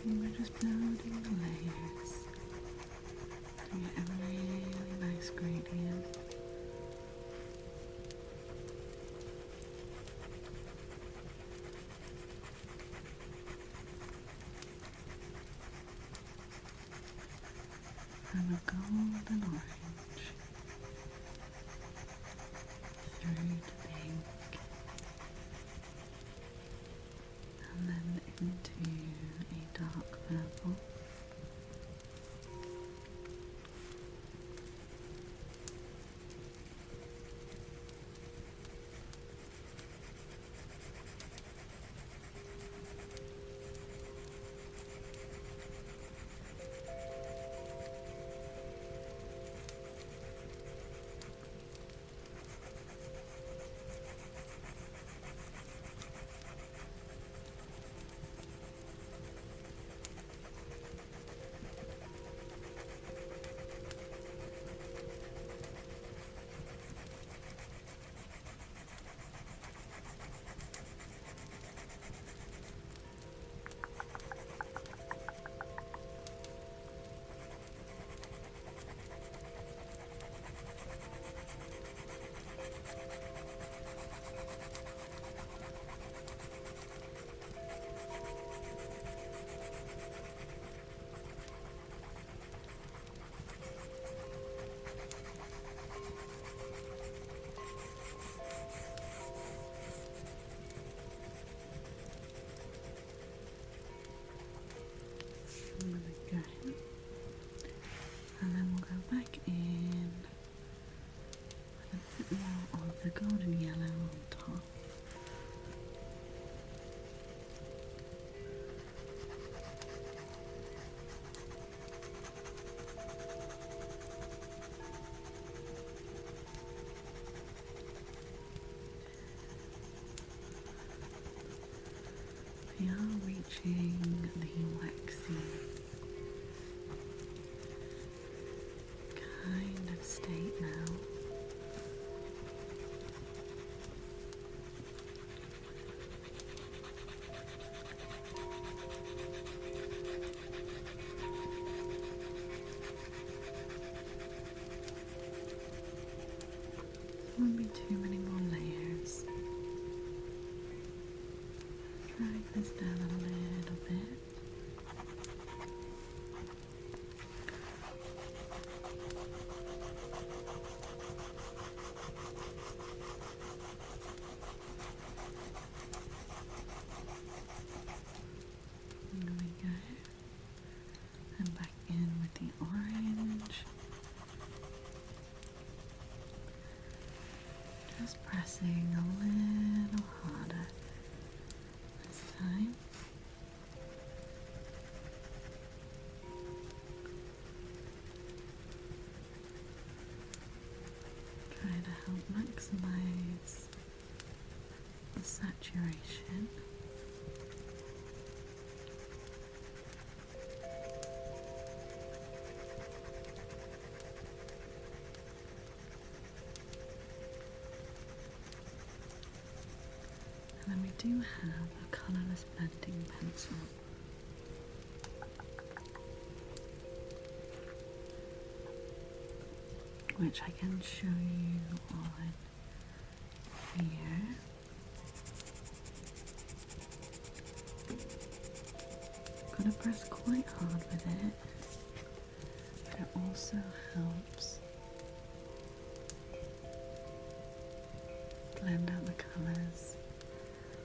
And we're just building the layers to get a really nice gradient. From a golden orange through to pink, and then into a dark purple. And then we'll go back in with a bit more of the golden yellow on top. We are reaching the waxy kind of state now. There won't be too many more layers. Drag this down a little bit. There we go. And back in with the orange. Just pressing a little harder this time. Try to help maximize the saturation. And then we do have a colourless blending pencil. Which I can show you on here. Gotta press quite hard with it, but it also helps blend out the colours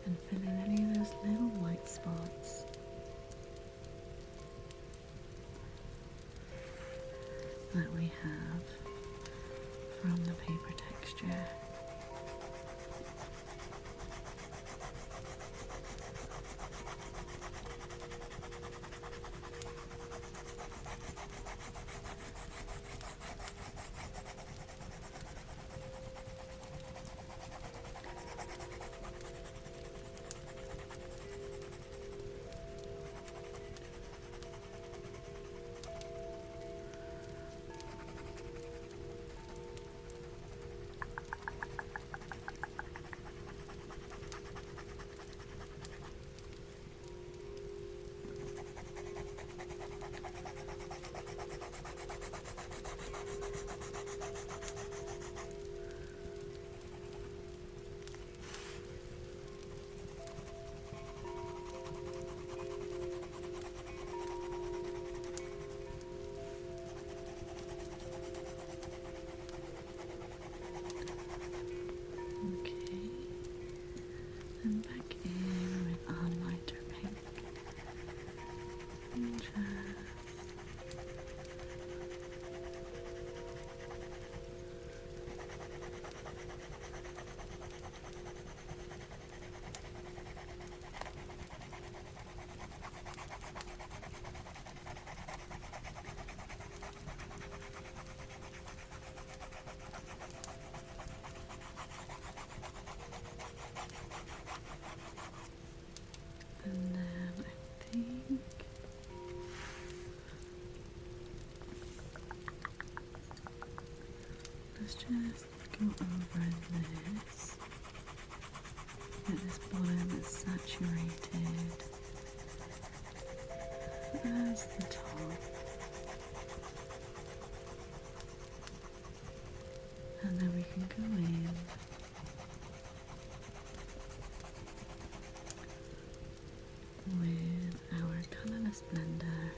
and fill in any of those little white spots. That we have from the paper texture. And then I think let's just go over this. Get this bottom as saturated as the top. And then we can go in with our colourless blender.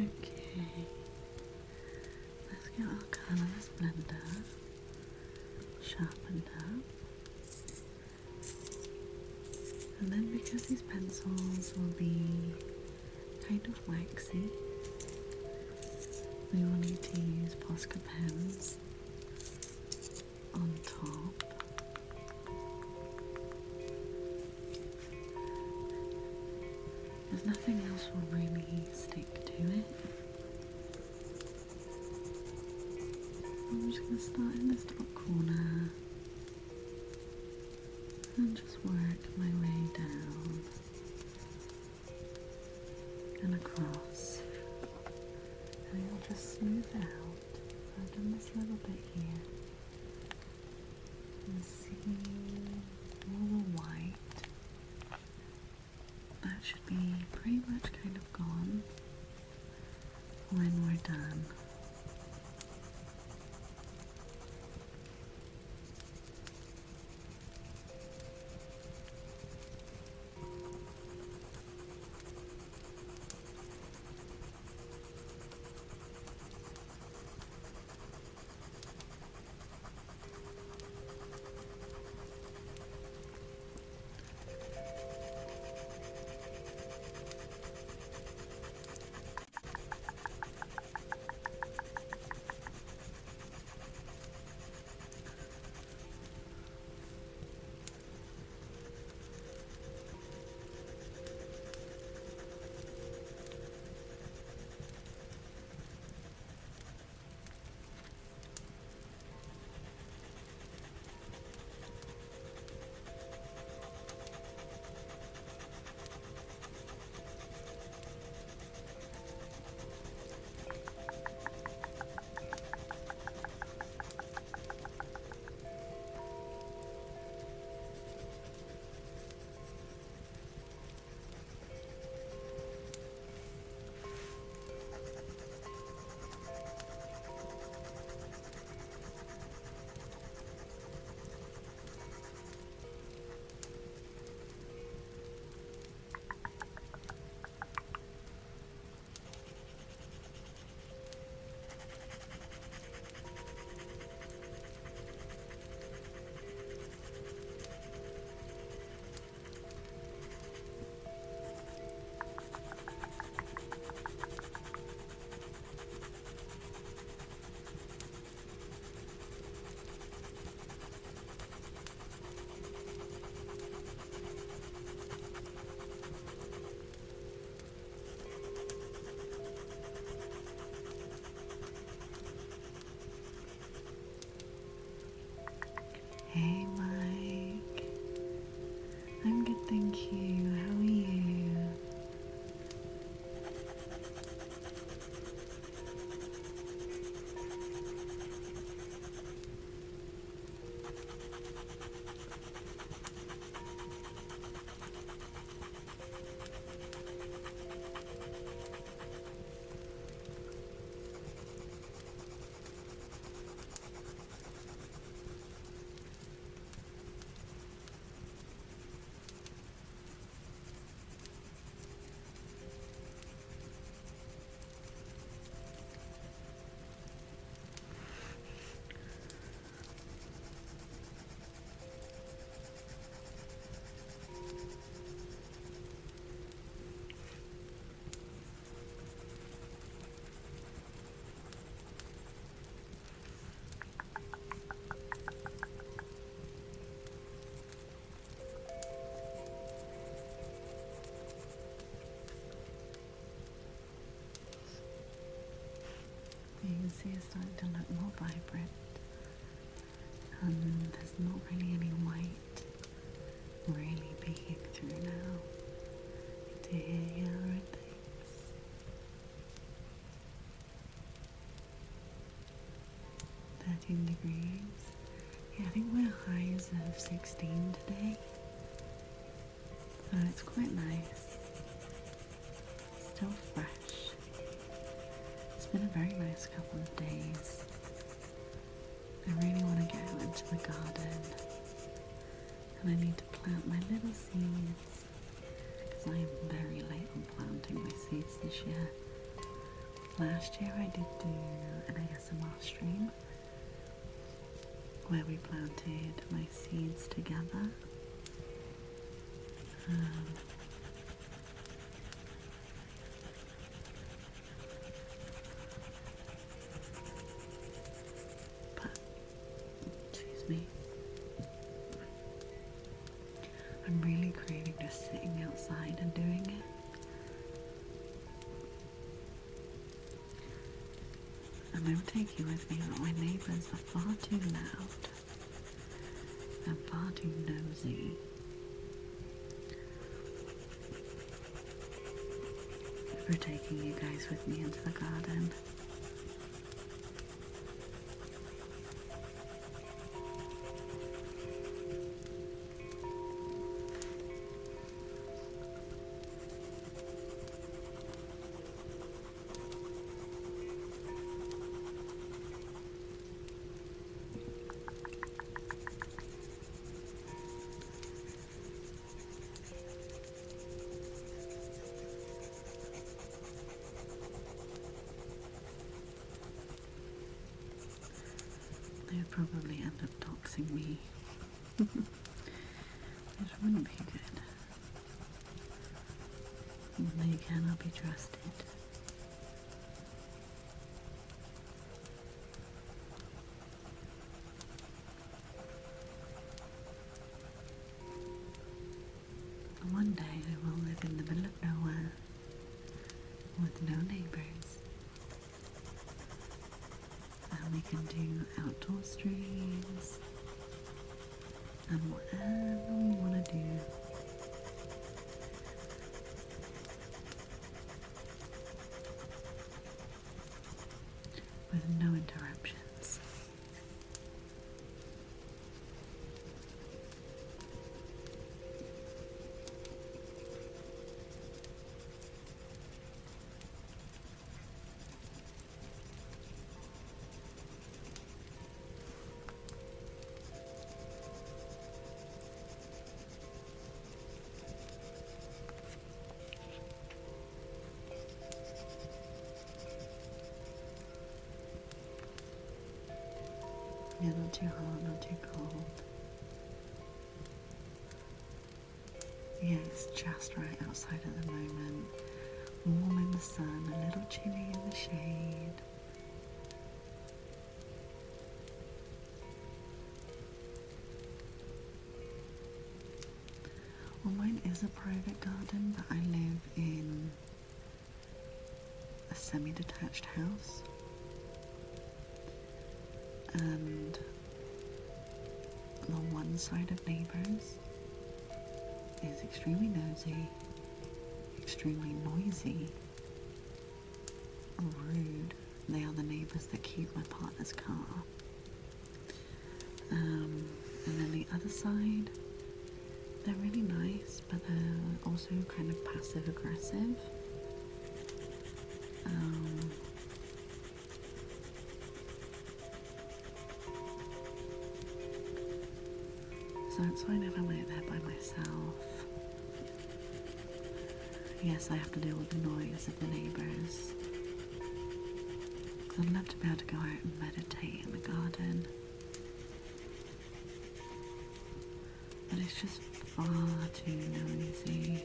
Okay, let's get our colourless blender sharpened up. And then because these pencils will be kind of waxy, we will need to use Posca pens on top. There's nothing else will really stick to it. I'm just going to start in this top corner and just work my way down and across. And it'll just smooth out. I've done this little bit here. You can see all the white. That should be pretty much kind of gone when we're done. see is starting to look more vibrant, and there's not really any white really peeking through now. Do you hear yellow things? 13 degrees. Yeah, I think we're highs of 16 today. So it's quite nice. Still fresh. It's been a very nice couple of days. I really want to get out into the garden. And I need to plant my little seeds. Because I am very late on planting my seeds this year. Last year I did do an ASMR stream where we planted my seeds together. But, excuse me, I'm really craving just sitting outside and doing it. And I'm taking with me that my neighbours are far too loud and far too nosy. For taking you guys with me into the garden. They would probably end up doxing me, which wouldn't be good. They cannot be trusted. One day I will live in the middle of nowhere with no neighbors. And we can do outdoor streams and whatever we want to do. With no interruptions. Yeah, not too hot, not too cold. Yeah, it's just right outside at the moment. Warm in the sun, a little chilly in the shade. Well, mine is a private garden, but I live in a semi-detached house. And the one side of neighbours is extremely nosy, extremely noisy, rude. They are the neighbours that keep my partner's car. And then the other side, they're really nice, but they're also kind of passive aggressive. So it's fine if I'm out there by myself. Yes, I have to deal with the noise of the neighbours. I'd love to be able to go out and meditate in the garden. But it's just far too noisy.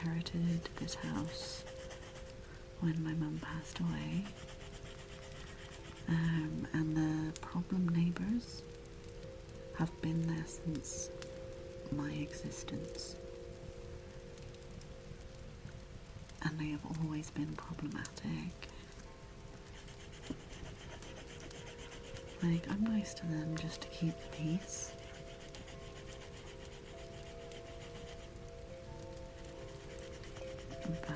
inherited this house when my mum passed away, and the problem neighbours have been there since my existence, and they have always been problematic. Like, I'm nice to them just to keep the peace. But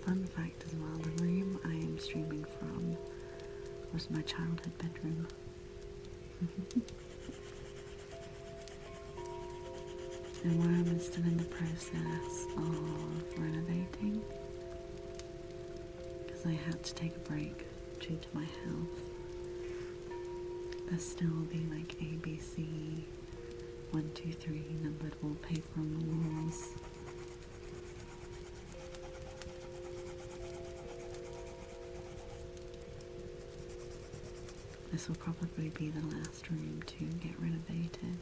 fun fact as well, the room I am streaming from was my childhood bedroom. And where I'm still in the process of renovating, because I had to take a break due to my health. There's still the like ABC 1, 2, 3 numbered wallpaper on the walls. This will probably be the last room to get renovated.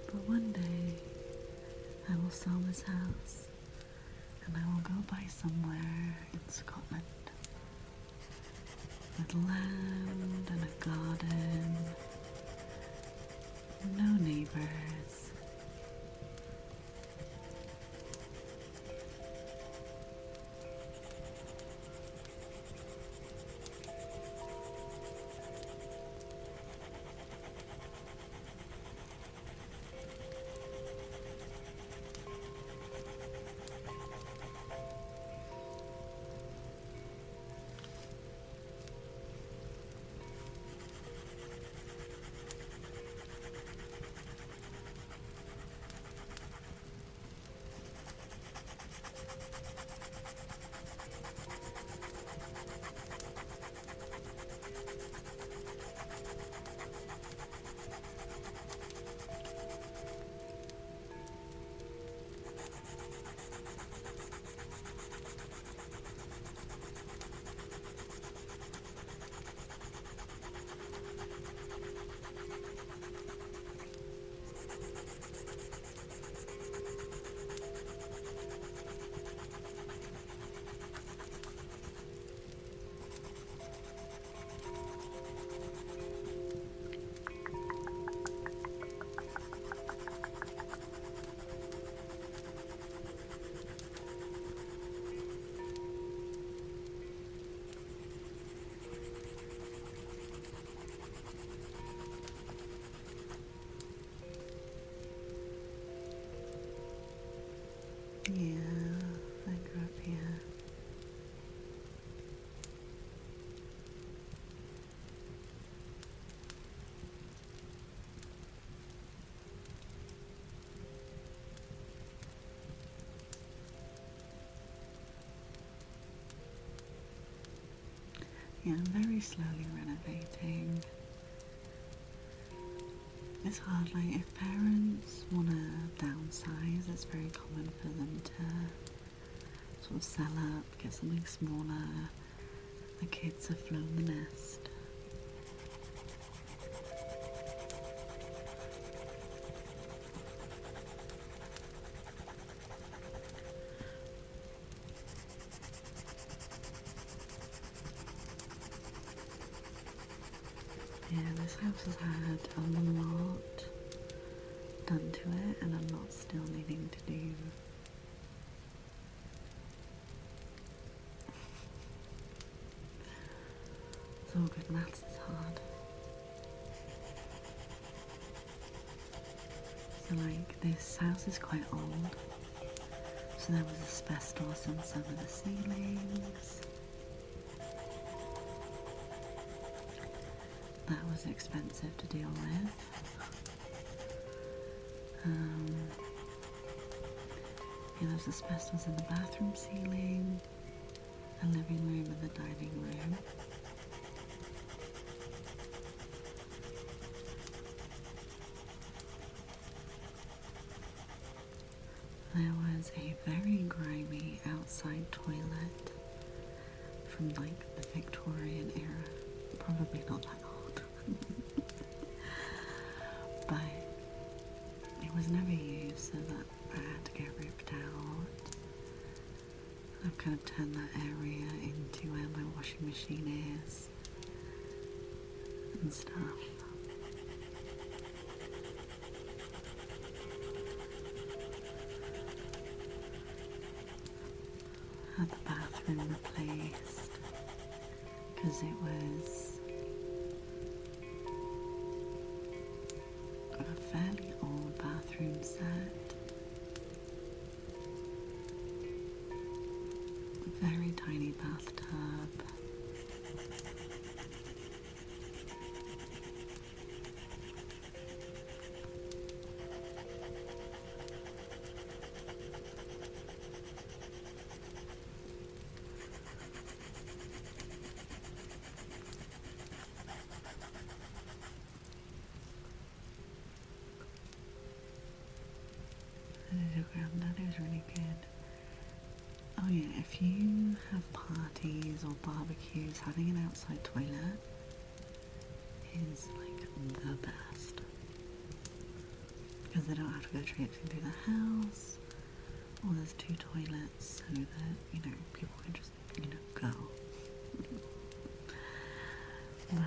But one day, I will sell this house, and I will go buy somewhere in Scotland with land and a garden, no neighbours. Yeah, I'm very slowly renovating. It's hard, like if parents want to downsize, it's very common for them to sort of sell up, get something smaller. The kids have flown the nest. Yeah, this house has had a lot done to it and a lot still needing to do. It's all good, maths is hard. So like this house is quite old, so there was asbestos in some of the ceilings. That was expensive to deal with. Yeah, there's asbestos in the bathroom ceiling, the living room and the dining room. There was a very grimy outside toilet from like the Victorian era. Probably not that old. But it was never used, so that I had to get ripped out. I've kind of turned that area into where my washing machine is and stuff. Had the bathroom replaced because it was a fairly old bathroom set. A very tiny bathtub. That is really good. Oh yeah, if you have parties or barbecues, having an outside toilet is like the best. Because they don't have to go traipsing through the house, or there's two toilets so that, you know, people can just, you know, go. But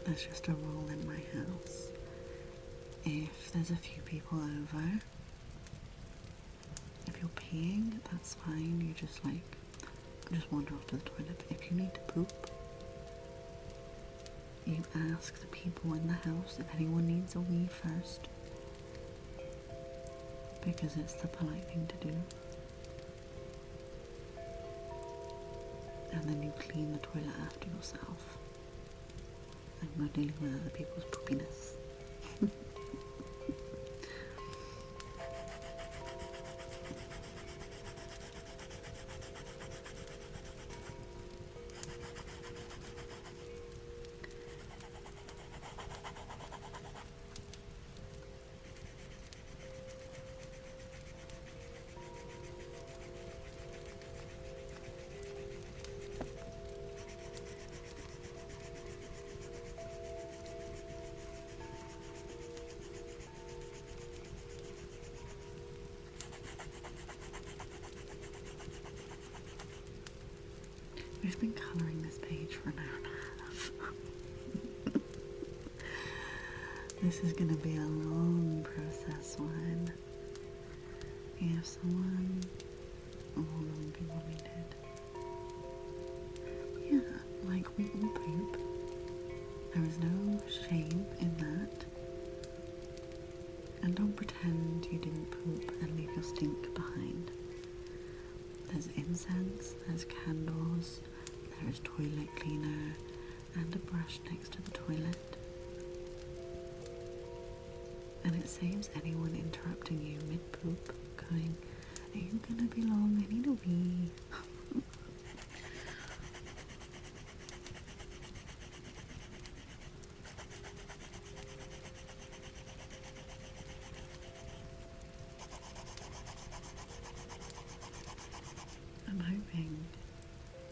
there's just a rule in my house. If there's a few people over, if you're peeing, that's fine. You just wander off to the toilet. But if you need to poop, you ask the people in the house if anyone needs a wee first, because it's the polite thing to do. And then you clean the toilet after yourself. I'm not dealing with other people's poopiness. We've been colouring this page for an hour and a half. This is going to be a long process one. We have someone... Oh, long people we did. Yeah, like we all poop. There is no shame in that. And don't pretend you didn't poop and leave your stink behind. There's incense, there's candles, there is toilet cleaner and a brush next to the toilet. And it saves anyone interrupting you mid-poop going, "Are you gonna be long? I need a wee." I'm hoping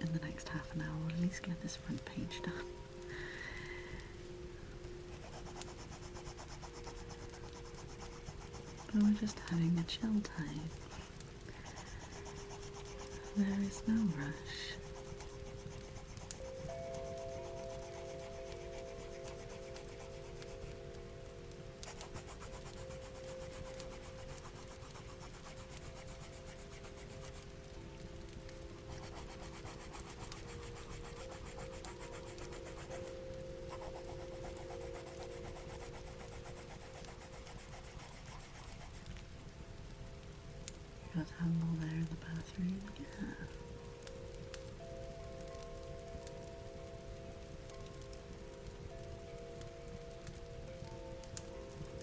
in the next half an hour we'll at least get this front page done. But we're just having a chill time. There is no rush. Got Humble there in the bathroom, yeah.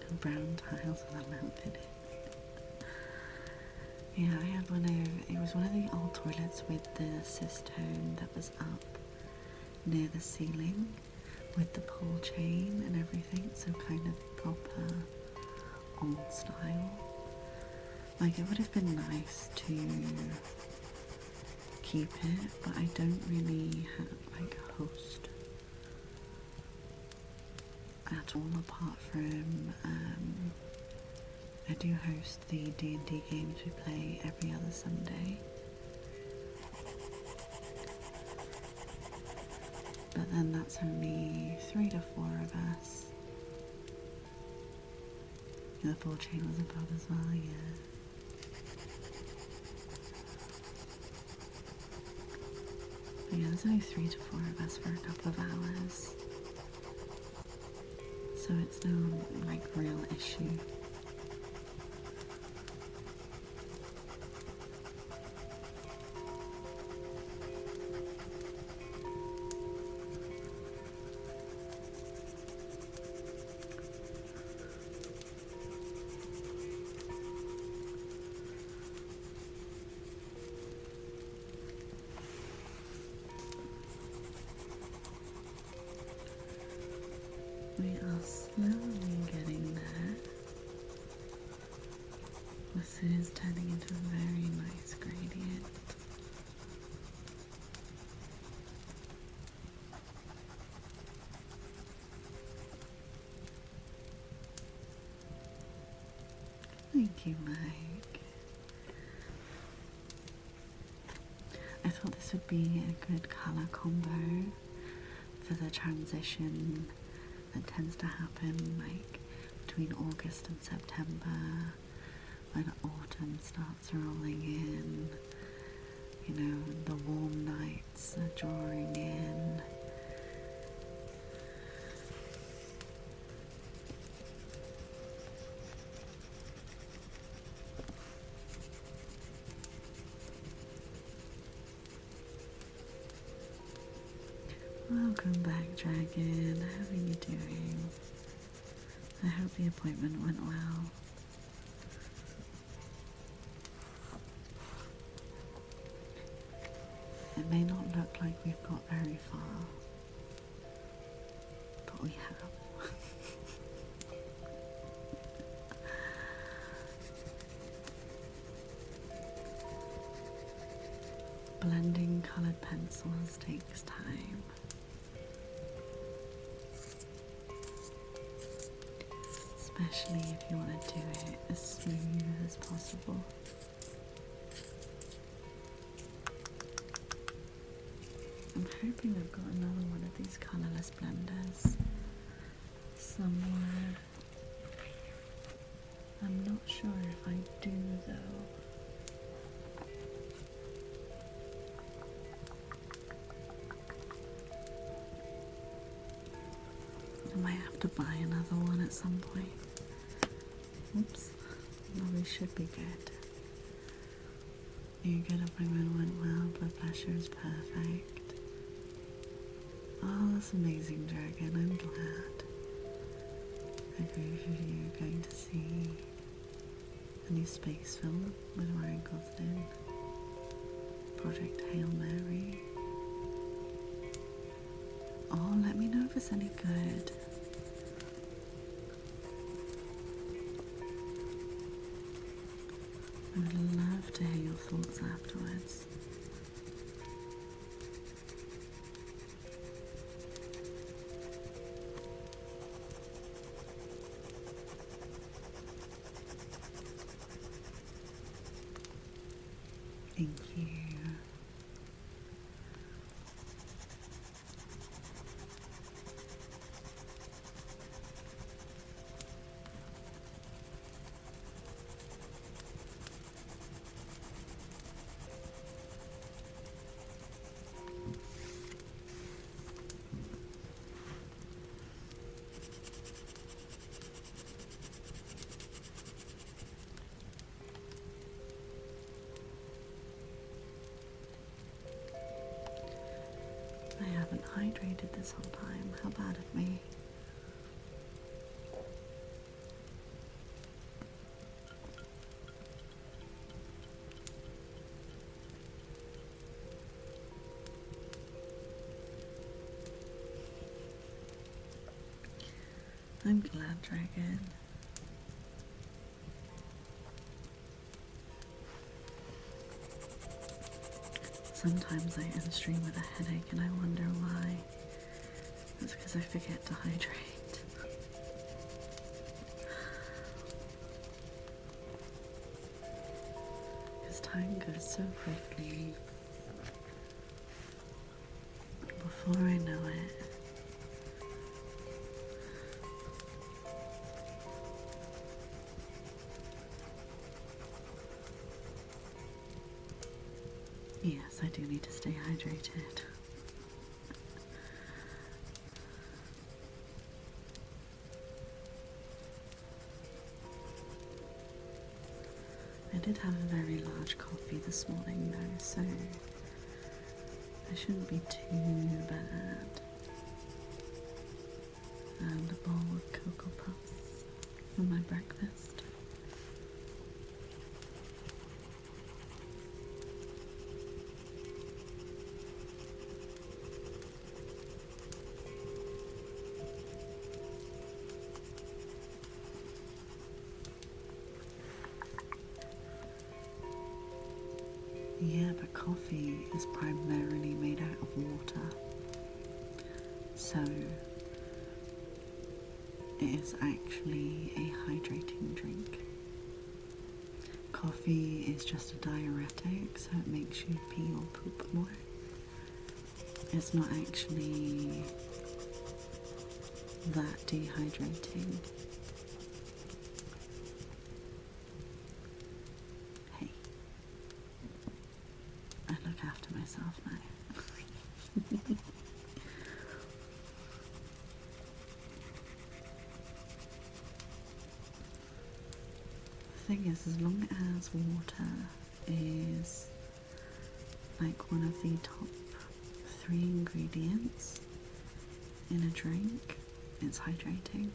And brown tiles with a lamp in it. Yeah, I had one of, it was one of the old toilets with the cistern that was up near the ceiling with the pole chain and everything, so kind of proper old style. Like, it would have been nice to keep it, but I don't really have like a host at all apart from I do host the D&D games we play every other Sunday. But then that's only 3 to 4 of us. The ball chain was above as well, yeah. But yeah, there's only 3 to 4 of us for a couple of hours. So it's no like real issue. We are slowly getting there. This is turning into a very nice gradient. Thank you, Mike. I thought this would be a good colour combo for the transition that tends to happen like between August and September when autumn starts rolling in, you know, the warm nights are drawing in. Welcome back, Dragon. How are you doing? I hope the appointment went well. It may not look like we've got very far, but we have. Blending coloured pencils takes time. Especially if you want to do it as smooth as possible. I'm hoping I've got another one of these colourless blenders somewhere. I'm not sure if I do though. I might have to buy another one at some point. Oops, well, we should be good. Your good appointment went well, blood pressure is perfect. Oh, that's amazing, Dragon. I'm glad. A group of you are going to see a new space film with Ryan Gosling, Project Hail Mary. Oh, let me know if it's any good. I would love to hear your thoughts afterwards. Thank you. I haven't hydrated this whole time. How bad of me? I'm glad, Dragon. Sometimes I end stream with a headache and I wonder why. It's because I forget to hydrate. Because time goes so quickly. Before I know it, yes, I do need to stay hydrated. I did have a very large coffee this morning though, so I shouldn't be too bad. And a bowl of Cocoa Puffs for my breakfast. Yeah, but coffee is primarily made out of water, so it is actually a hydrating drink. Coffee is just a diuretic, so it makes you pee or poop more. It's not actually that dehydrating. Hey, I look after myself now. The thing is, as long as water is like one of the top 3 ingredients in a drink, it's hydrating.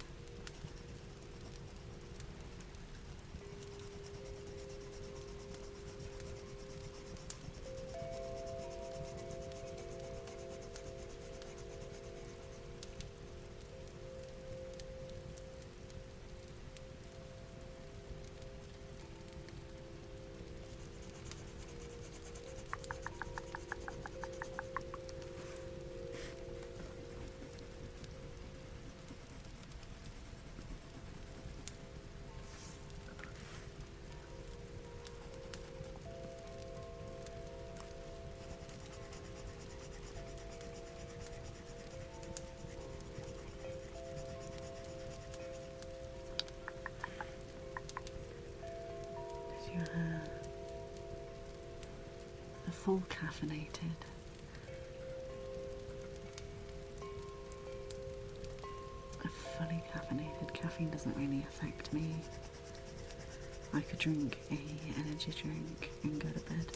You have the full caffeinated. A fully caffeinated. Caffeine doesn't really affect me. I could drink a energy drink and go to bed.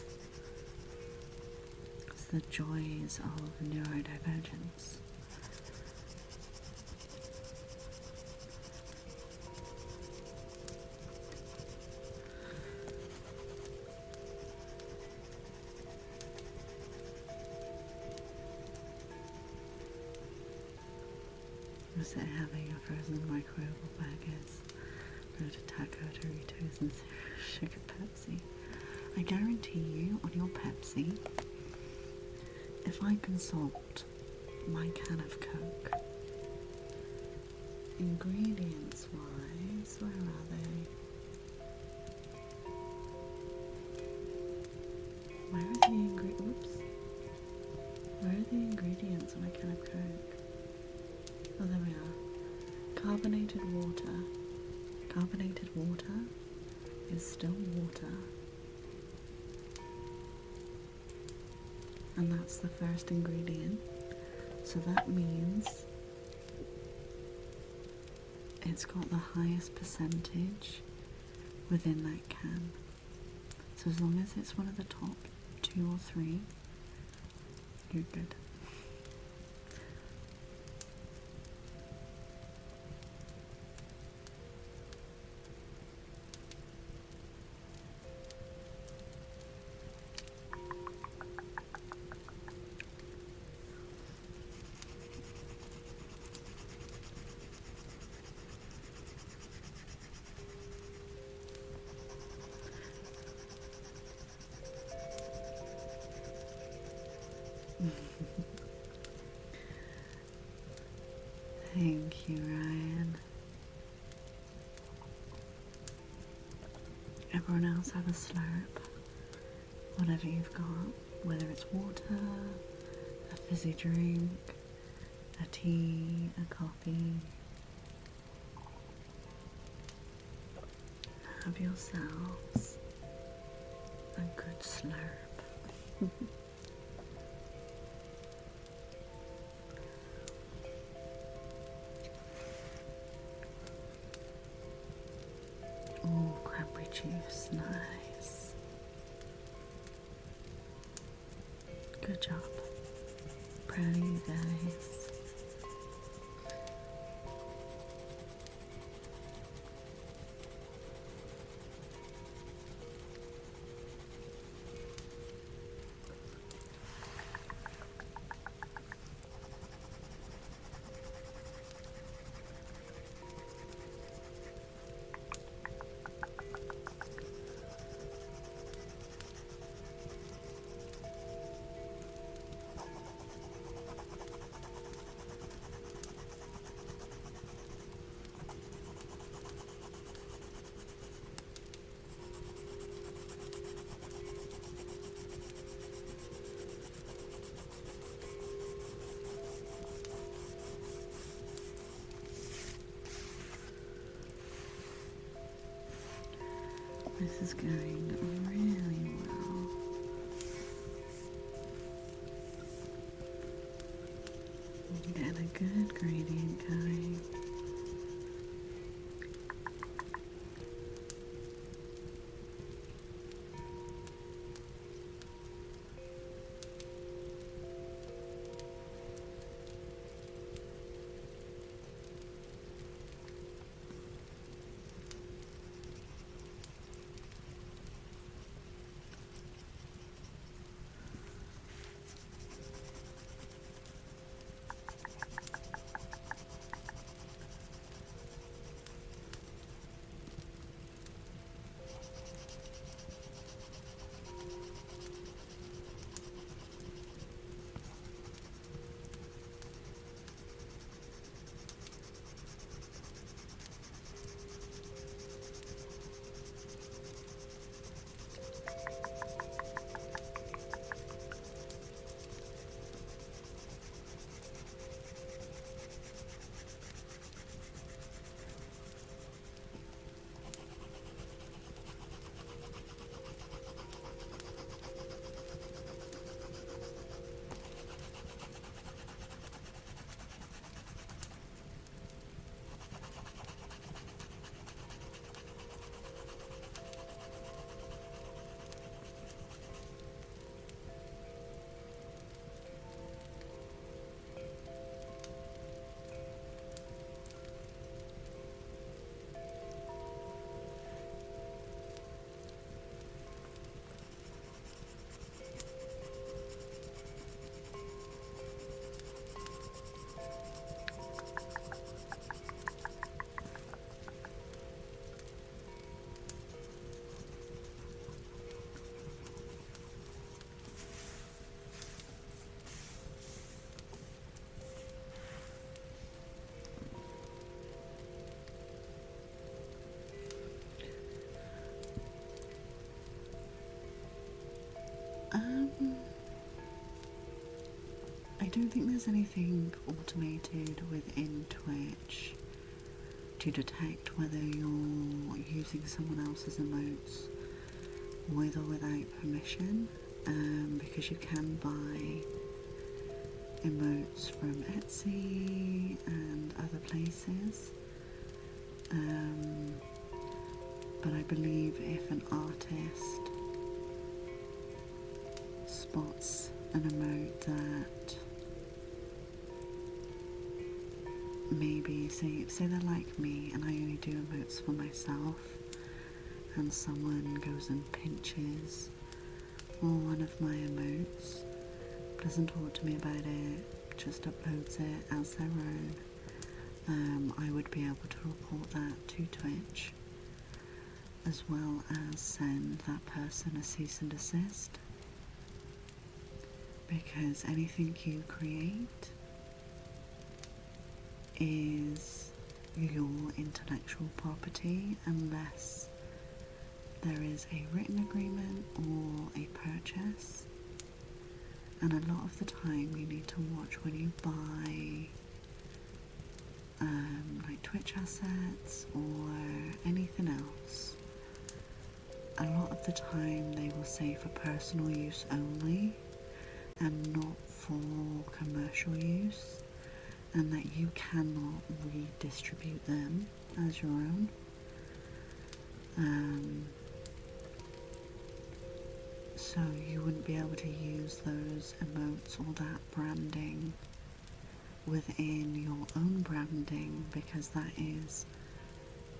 It's the joys of neurodivergence. opposite having a frozen microwavable burgers, road taco, Doritos, and sugar Pepsi. I guarantee you, on your Pepsi, if I consult my can of Coke, ingredients wise, where are they? Where are the ingredients? Where are the ingredients on a can of Coke? Oh, there we are. Carbonated water. Carbonated water is still water. And that's the first ingredient. So that means it's got the highest percentage within that can. So as long as it's one of the top 2 or 3, you're good. Thank you, Ryan. Everyone else have a slurp. Whatever you've got, whether it's water, a fizzy drink, a tea, a coffee. Have yourselves a good slurp. Oh, cranberry juice, nice. Good job. Proud of you guys. This is going really well. Getting a good gradient going. I don't think there's anything automated within Twitch to detect whether you're using someone else's emotes with or without permission, because you can buy emotes from Etsy and other places, but I believe if an artist spots an emote that maybe, say they're like me and I only do emotes for myself, and someone goes and pinches one of my emotes, doesn't talk to me about it, just uploads it as their own, I would be able to report that to Twitch, as well as send that person a cease and desist, because anything you create is your intellectual property unless there is a written agreement or a purchase. And a lot of the time you need to watch when you buy like Twitch assets or anything else. A lot of the time they will say for personal use only and not for commercial use, and that you cannot redistribute them as your own. So you wouldn't be able to use those emotes or that branding within your own branding, because that is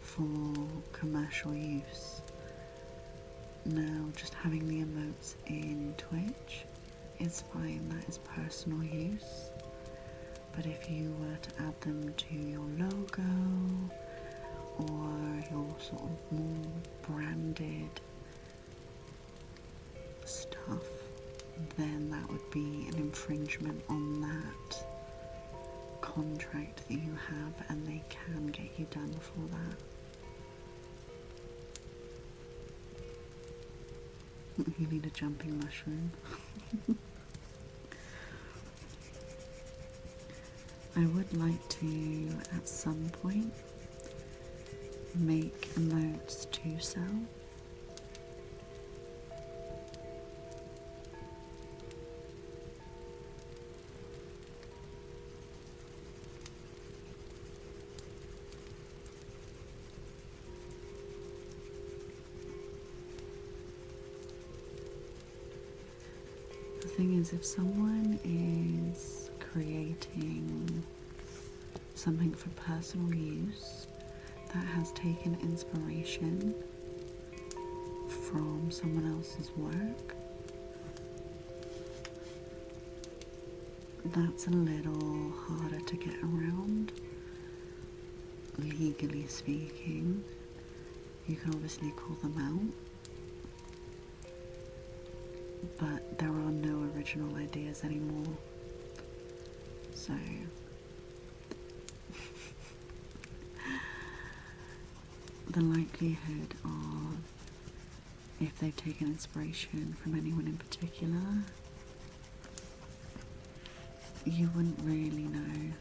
for commercial use. Now, just having the emotes in Twitch is fine, that is personal use. But if you were to add them to your logo or your sort of more branded stuff, then that would be an infringement on that contract that you have, and they can get you done for that. You need a jumping mushroom. I would like to, at some point, make emotes to sell. The thing is, if someone is creating something for personal use that has taken inspiration from someone else's work, that's a little harder to get around. Legally speaking, you can obviously call them out, but there are no original ideas anymore, so the likelihood of, if they've taken inspiration from anyone in particular, you wouldn't really know.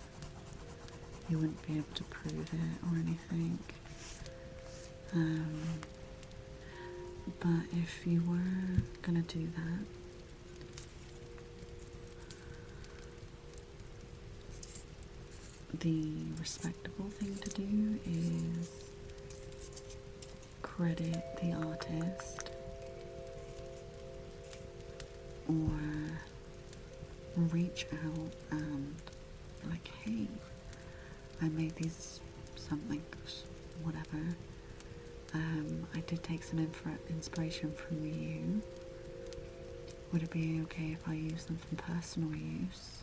You wouldn't be able to prove it or anything. But if you were gonna do that, the respectable thing to do is credit the artist or reach out and be like, hey, I made these something, whatever. I did take some inspiration from you. Would it be okay if I use them for personal use?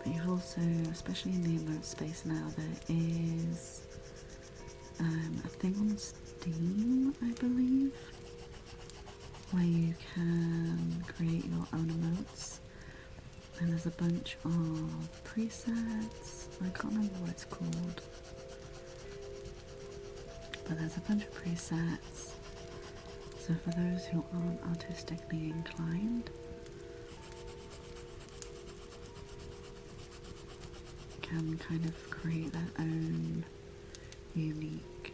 But you've also, especially in the emote space now, there is a thing on Steam, I believe, where you can create your own emotes. And there's a bunch of presets. I can't remember what it's called. But there's a bunch of presets. So for those who aren't artistically inclined, can kind of create their own unique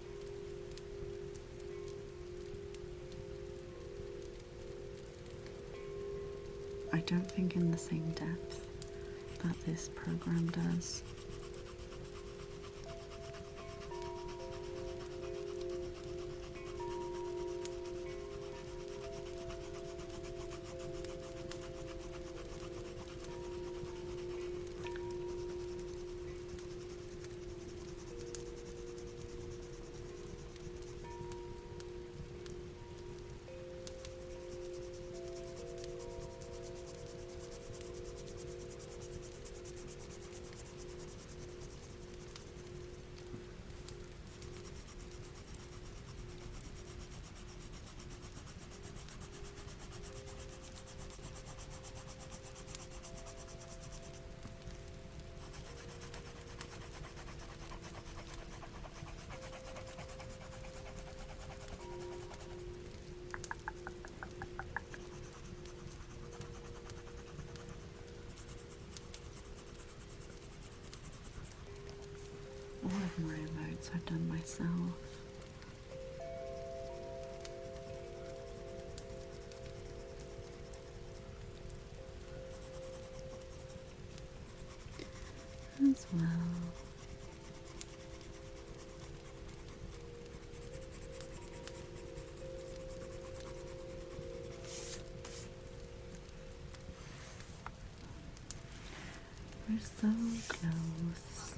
I don't think in the same depth that this program does. All of my emotes I've done myself. As well. We're so close.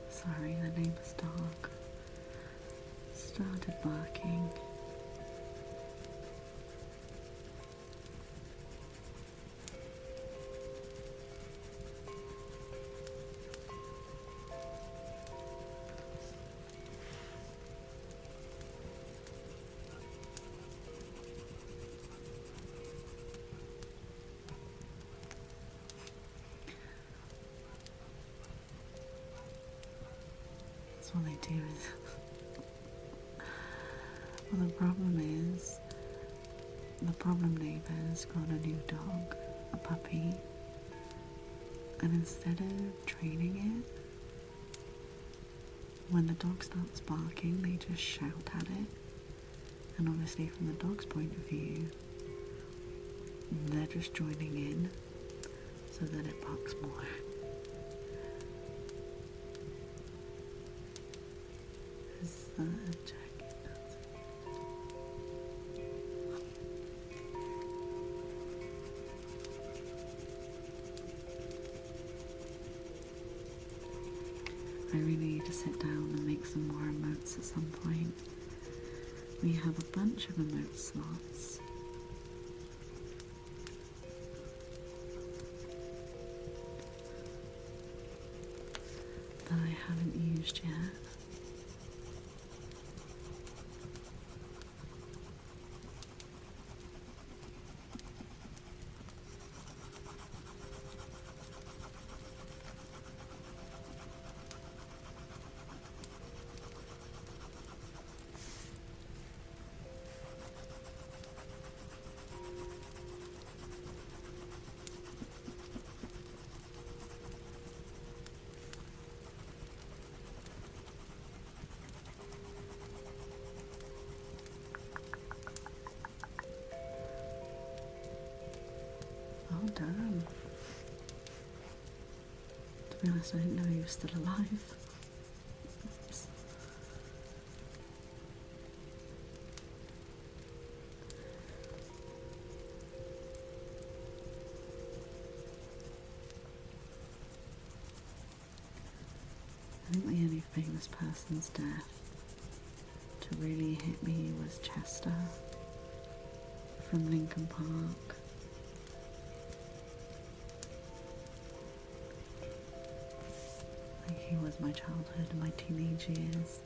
Sorry, the neighbor's dog started barking. That's what they do is well, the problem neighbour's got a new dog, a puppy, and instead of training it, when the dog starts barking, they just shout at it. And obviously from the dog's point of view, they're just joining in so that it barks more. Is that a jacket? I really need to sit down and make some more emotes at some point. We have a bunch of emote slots. That I haven't used yet. Well done. To be honest, I didn't know he was still alive. Oops. I think the only only famous person's death to really hit me was Chester from Lincoln Park. Like, he was my childhood and my teenage years.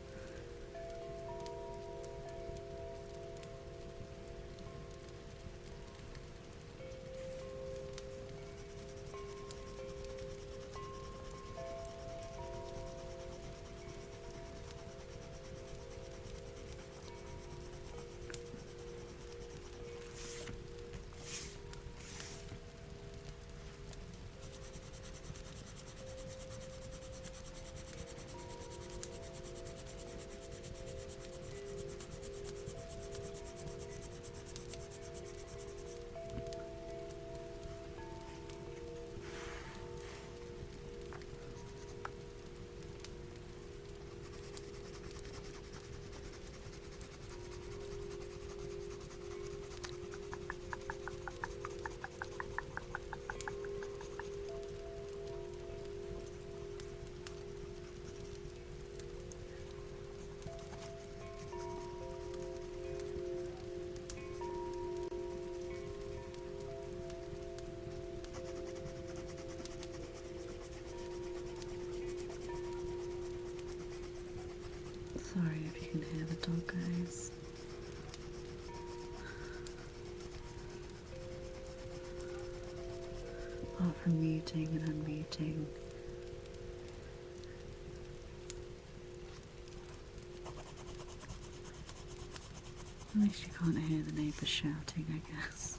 Sorry if you can hear the dog, guys. Apart from muting and unmuting. At least you can't hear the neighbours shouting, I guess.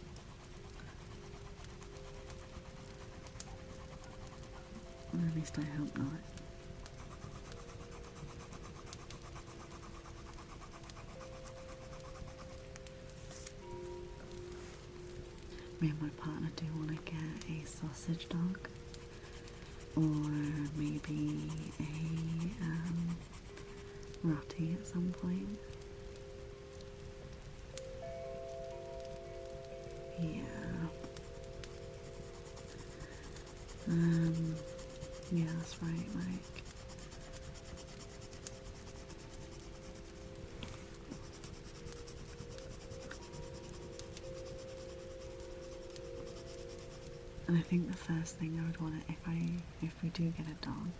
Or at least I hope not. Me and my partner do want to get a sausage dog, or maybe a Rottie at some point. Yeah. Yeah, that's right, like. And I think the first thing I would want to, if we do get a dog,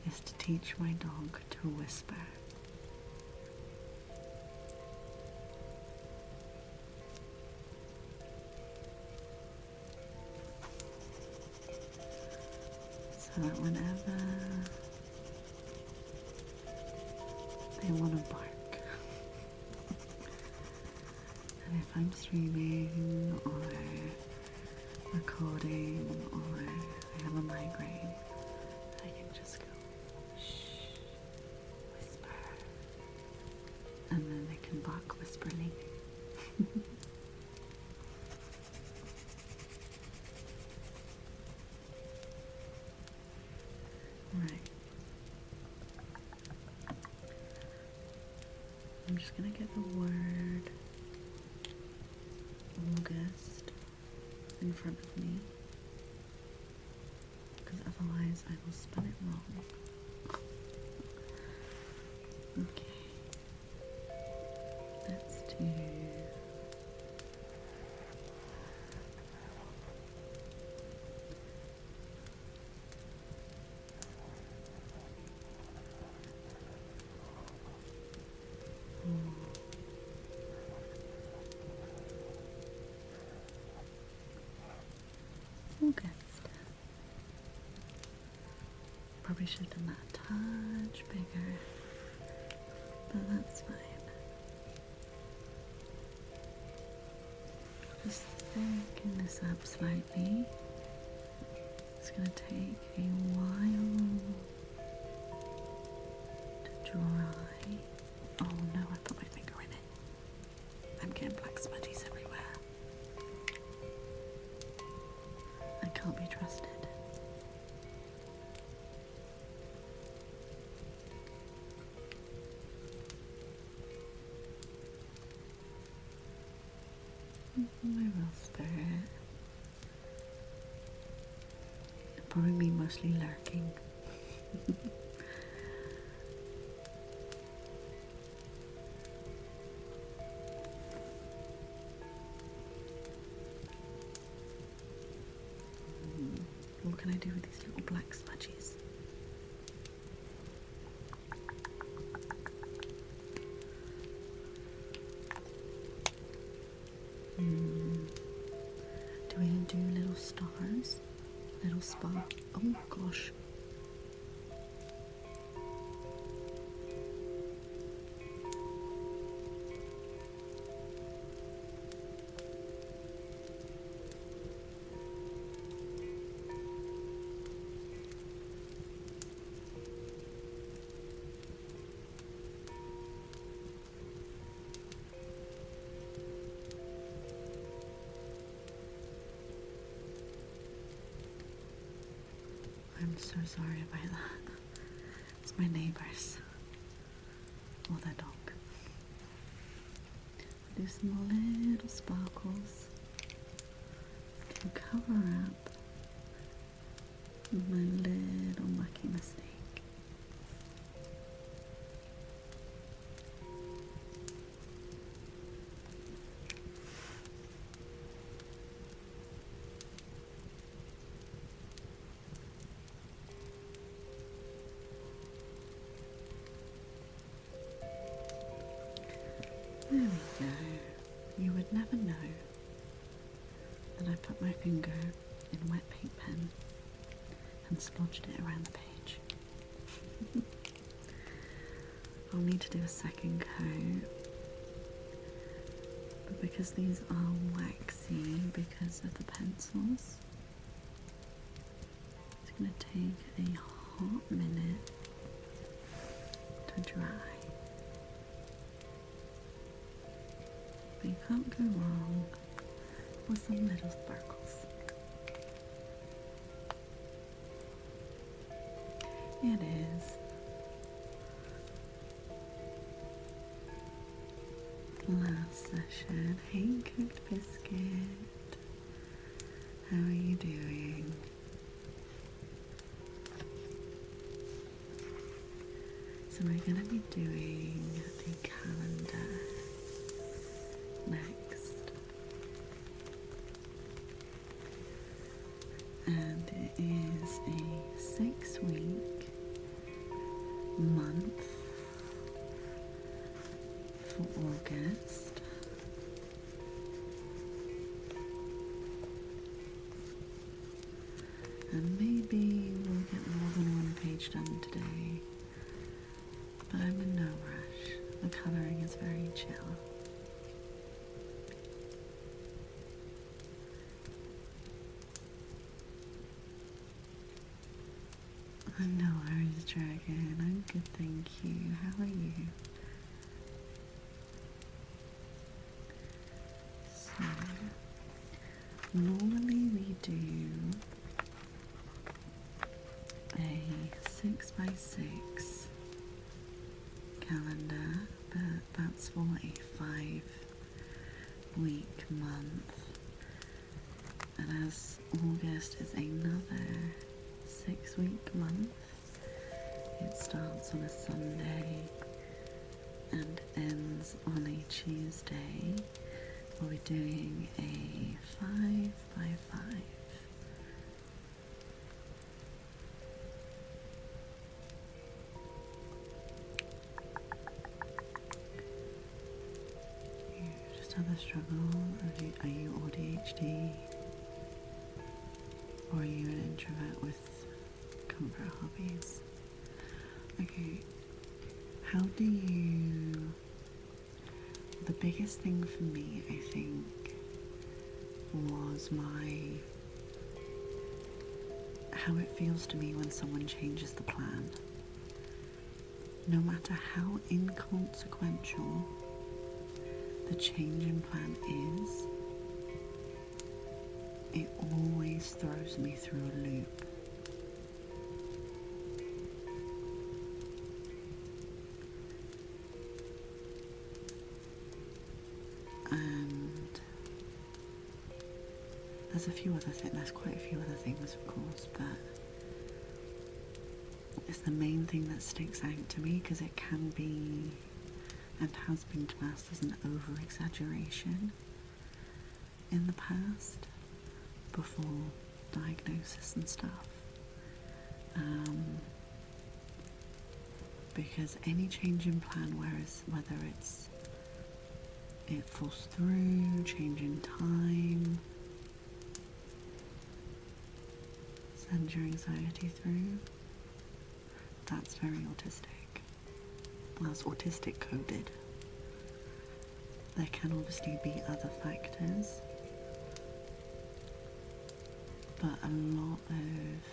is to teach my dog to whisper. So that whenever they want to bark, and if I'm streaming or recording or I have a migraine, I can just go shh, whisper, and then they can bark whisperly. Right. I'm just gonna get the word August in front of me, because otherwise I will spell it wrong. Okay, let's do August. Probably should have done that a touch bigger, but that's fine. Just thicken this up slightly. It's gonna take a while to dry. Oh no, I put my finger in it. I'm getting black smudgies everywhere. I can't be trusted. I will spare it. It'll probably be mostly lurking. can I do with these little black smudges? Do we do little stars? Little spark? Oh gosh. I'm so sorry about that. It's my neighbours. Or their dog. Do some little sparkles to cover up my little mucky mistake. There we go. You would never know that I put my finger in wet paint pen and splodged it around the page. I'll need to do a second coat, but because these are waxy because of the pencils, it's going to take a hot minute to dry. But you can't go wrong with some little sparkles. It is. Last session. Hey, cooked biscuit. How are you doing? So we're going to be doing the calendar next. And it is a 6-week month for August. And maybe we'll get more than one page done today, but I'm in no rush. The colouring is very chill. No worries, Dragon. I'm good, thank you. How are you? So, normally we do a 6x6 calendar, but that's for a 5-week month. And as August is another 6-week month, it starts on a Sunday and ends on a Tuesday. We'll be doing a 5x5. You just have a struggle. Are you ADHD? Or are you an introvert with comfort hobbies? Okay, how do you... The biggest thing for me, I think, was how it feels to me when someone changes the plan. No matter how inconsequential the change in plan is, it always throws me through a loop. And there's quite a few other things, of course, but it's the main thing that sticks out to me because it can be and has been classed as an over-exaggeration in the past before diagnosis and stuff. Because any change in plan, whether it falls through, change in time, send your anxiety through, that's very autistic. That's autistic coded. There can obviously be other factors, but a lot of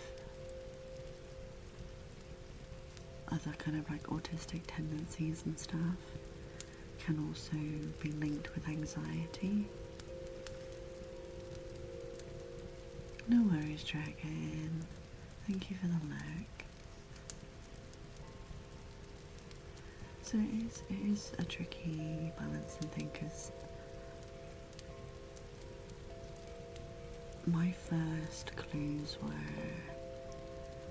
other kind of like autistic tendencies and stuff can also be linked with anxiety. No worries, Dragon. Thank you for the lurk. So it is a tricky balancing thing, because my first clues were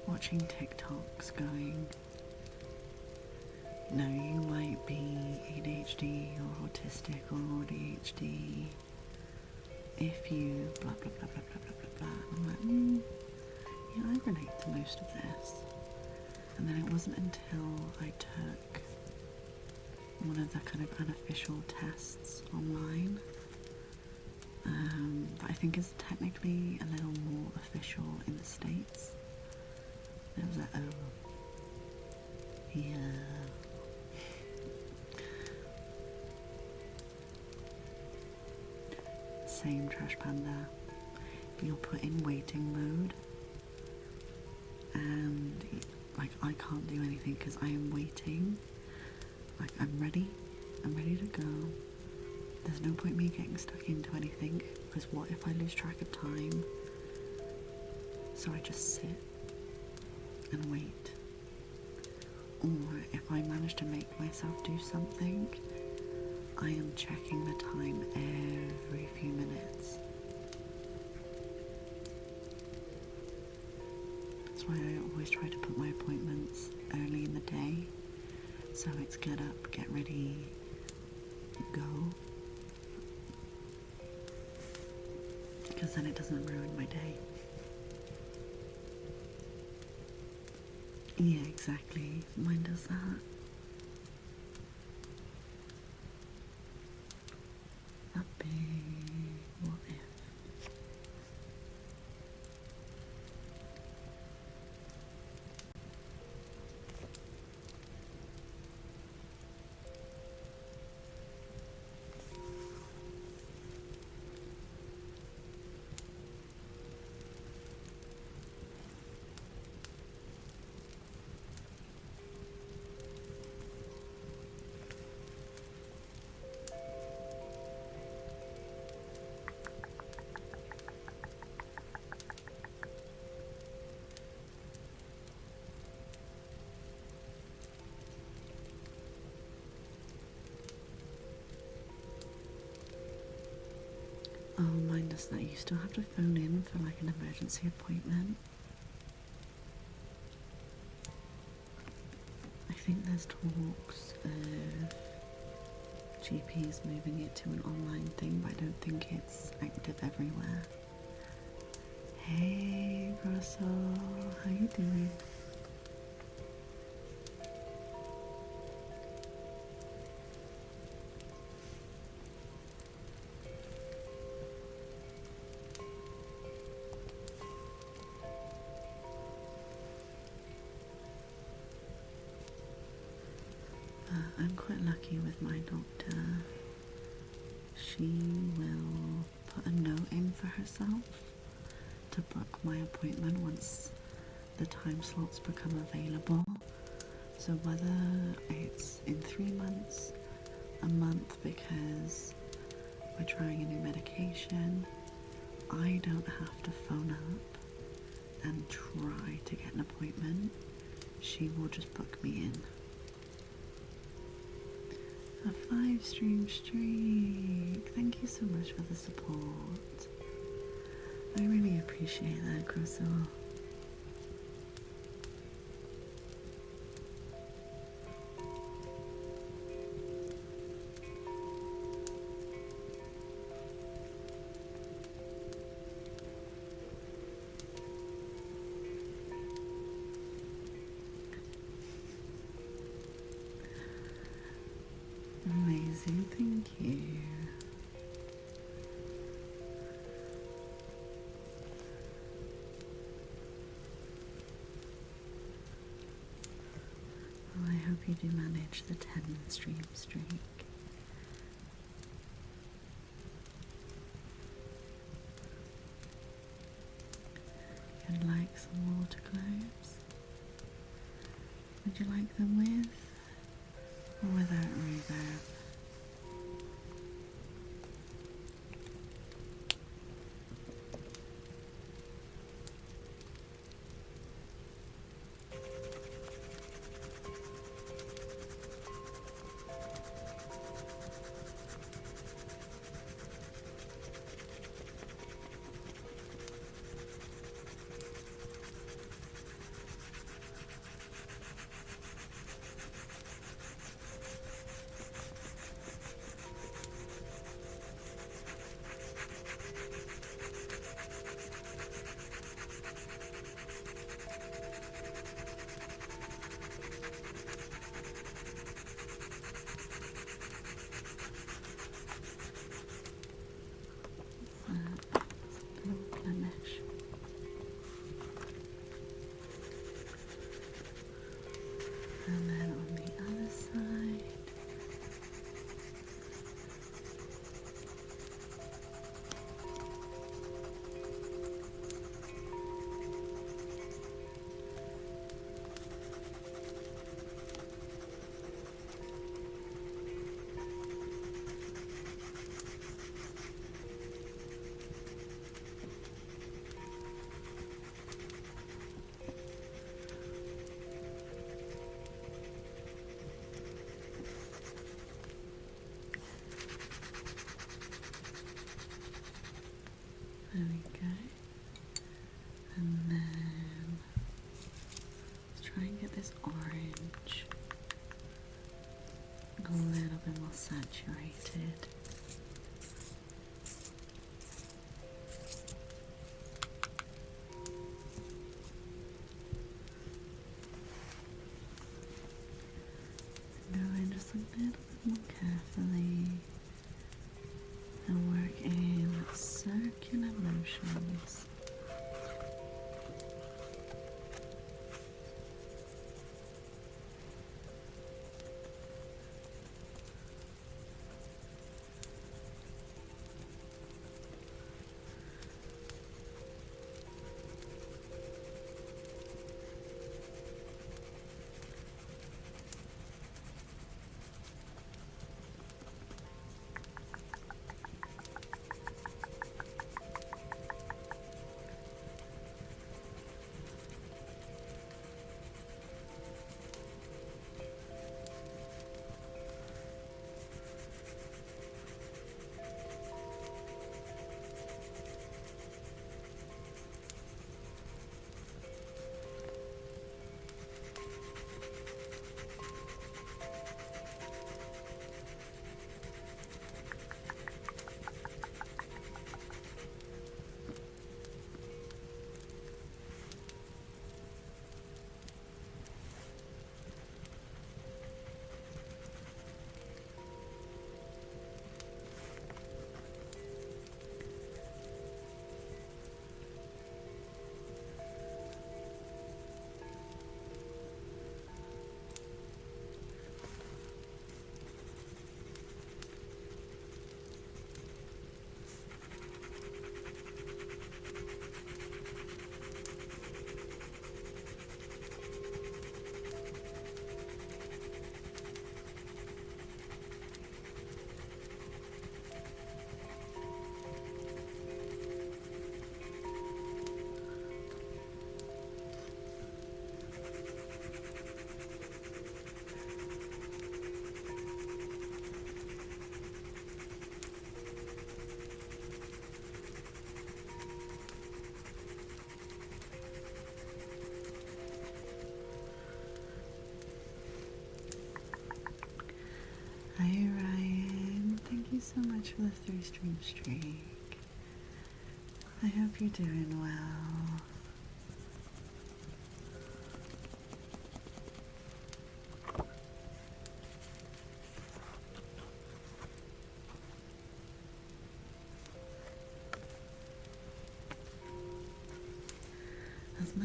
watching TikToks going, no, you might be ADHD or autistic or ADHD if you blah blah blah blah blah blah blah blah. I'm like, yeah, I relate to most of this. And then it wasn't until I took one of the kind of unofficial tests online, that I think is technically a little more official in the States. It was like, oh, yeah. Same Trash Panda. You're put in waiting mode, and like I can't do anything because I am waiting. Like I'm ready to go. There's no point me getting stuck into anything, because what if I lose track of time? So I just sit and wait. Or if I manage to make myself do something, I am checking the time every few minutes. That's why I always try to put my appointments early in the day. So it's get up, get ready, go. Because then it doesn't ruin my day. Yeah, exactly. Mine does that. A big what if. Oh, mine does that. You still have to phone in for like an emergency appointment. I think there's talks of GPs moving it to an online thing, but I don't think it's active everywhere. Hey, Russell, how you doing? I'm quite lucky with my doctor. She will put a note in for herself to book my appointment once the time slots become available. So whether it's in 3 months, a month, because we're trying a new medication, I don't have to phone up and try to get an appointment. She will just book me in. A 5-stream streak. Thank you so much for the support. I really appreciate that, Cosy. Cosy, thank you. Well, I hope you do manage the 10 stream streak. You'd like some water globes? Would you like them with or without reverb? Little blemish. And then on the other side, there we go. And then let's try and get this orange a little bit more saturated. Go in just a little bit more carefully and work in circular motions. Hi Ryan, thank you so much for the 3 stream streak. I hope you're doing well.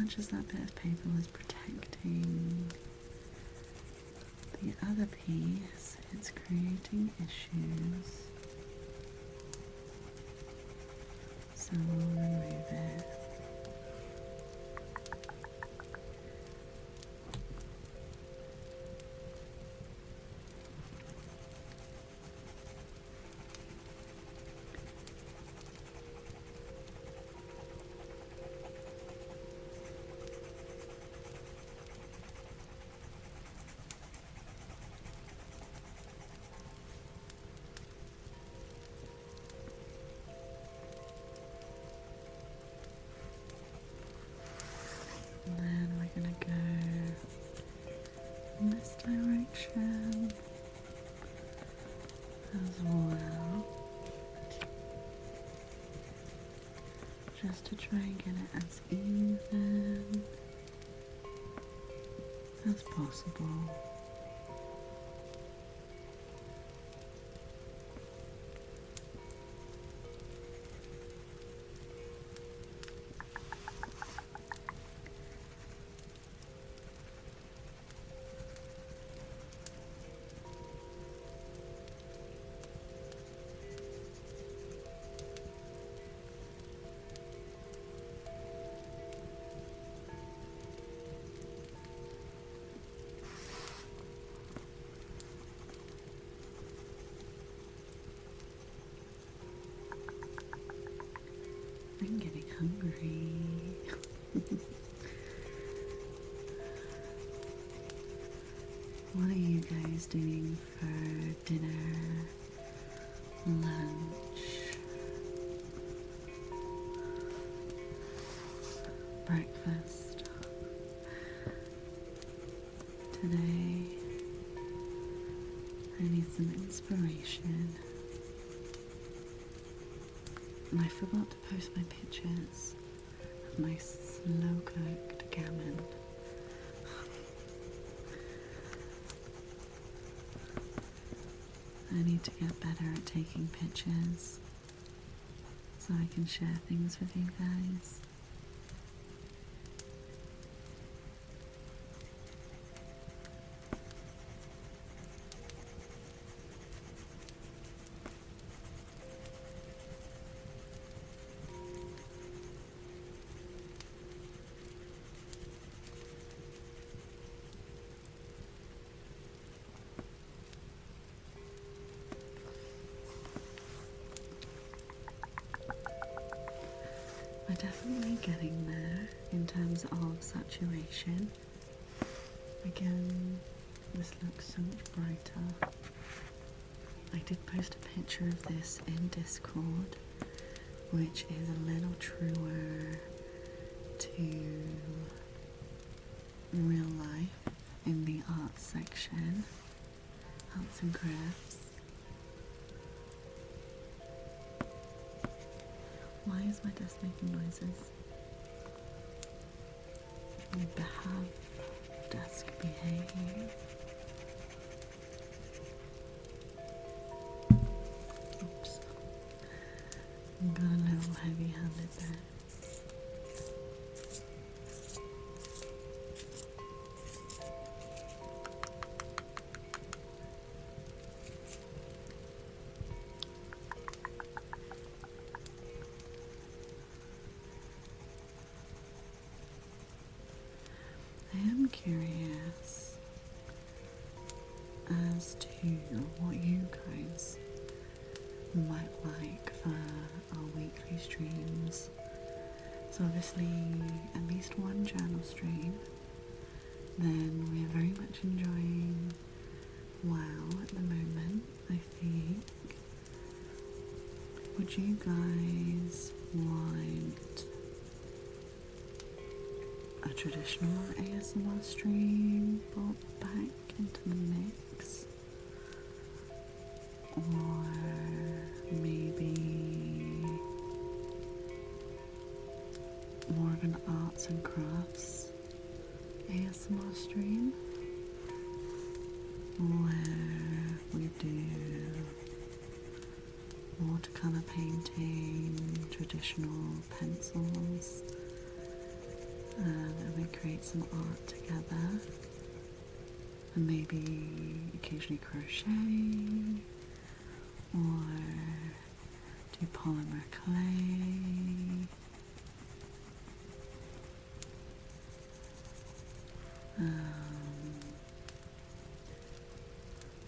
much as that bit of paper was protecting the other piece, it's creating issues. So we'll remove it. And then we're going to go in this direction as well, just to try and get it as even as possible. I'm getting hungry. What are you guys doing for dinner, lunch, breakfast? Today, I need some inspiration. And I forgot to post my pictures of my slow-cooked gammon. I need to get better at taking pictures so I can share things with you guys. We're definitely getting there in terms of saturation. Again, this looks so much brighter. I did post a picture of this in Discord, which is a little truer to real life in the arts section, arts and crafts. Why is my desk making noises? On behalf, desk behave. Oops. Got a little heavy-handed there. I am curious as to what you guys might like for our weekly streams. So obviously at least one journal stream. Then we're very much enjoying WoW at the moment, I think. Would you guys want a traditional ASMR stream brought back into the mix? Or maybe more of an arts and crafts ASMR stream? Where we do watercolor painting, traditional pencils, and we create some art together, and maybe occasionally crochet or do polymer clay.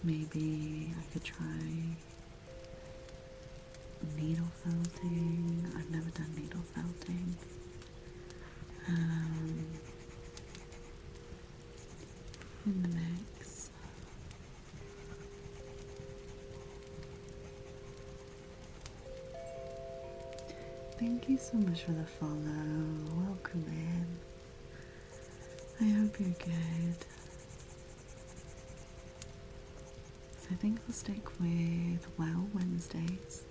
Maybe I could try needle felting. I've never done needle felting. In the mix. Thank you so much for the follow. Welcome in. I hope you're good. So I think I'll stick with Wow Wednesdays.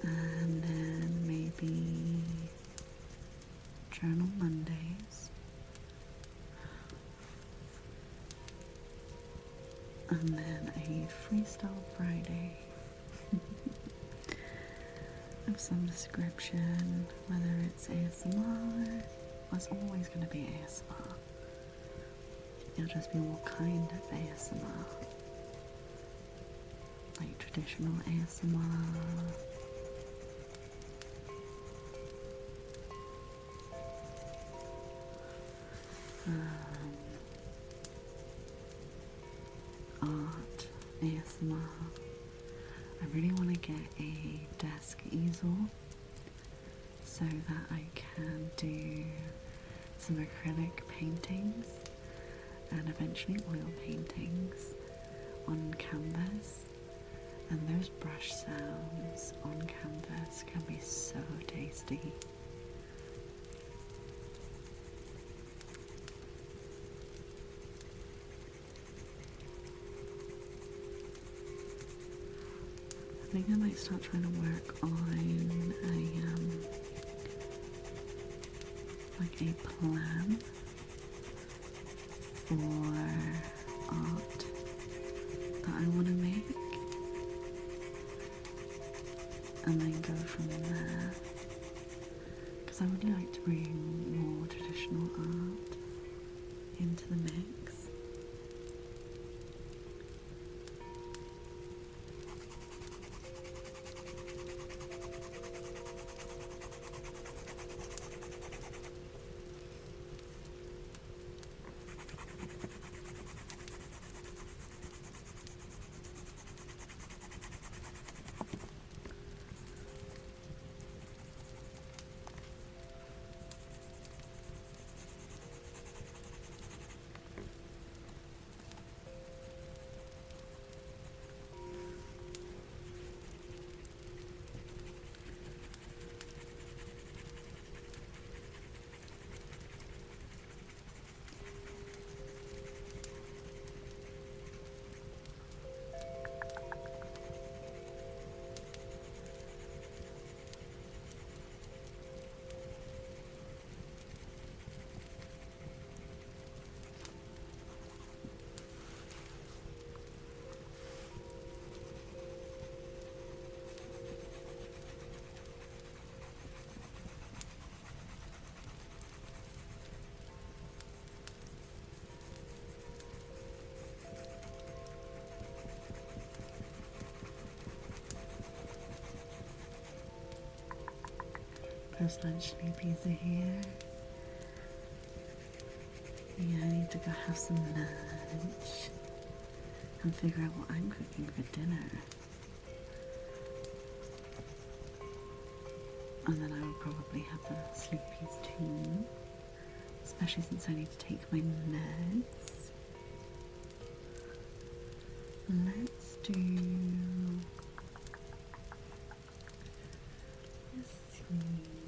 And then maybe Journal Mondays. And then a Freestyle Friday. Of some description, whether it's ASMR, well, it's always going to be ASMR. It'll just be what kind of ASMR. Like traditional ASMR. Art ASMR. I really want to get a desk easel so that I can do some acrylic paintings and eventually oil paintings on canvas, and those brush sounds on canvas can be so tasty. I think I might start trying to work on like a plan for art that I want to make, and then go from there, because I would like to bring more traditional art into the mix. Post lunch sleepies are here. Yeah, I need to go have some lunch and figure out what I'm cooking for dinner. And then I will probably have the sleepies too, especially since I need to take my meds. Let's do... Let's see.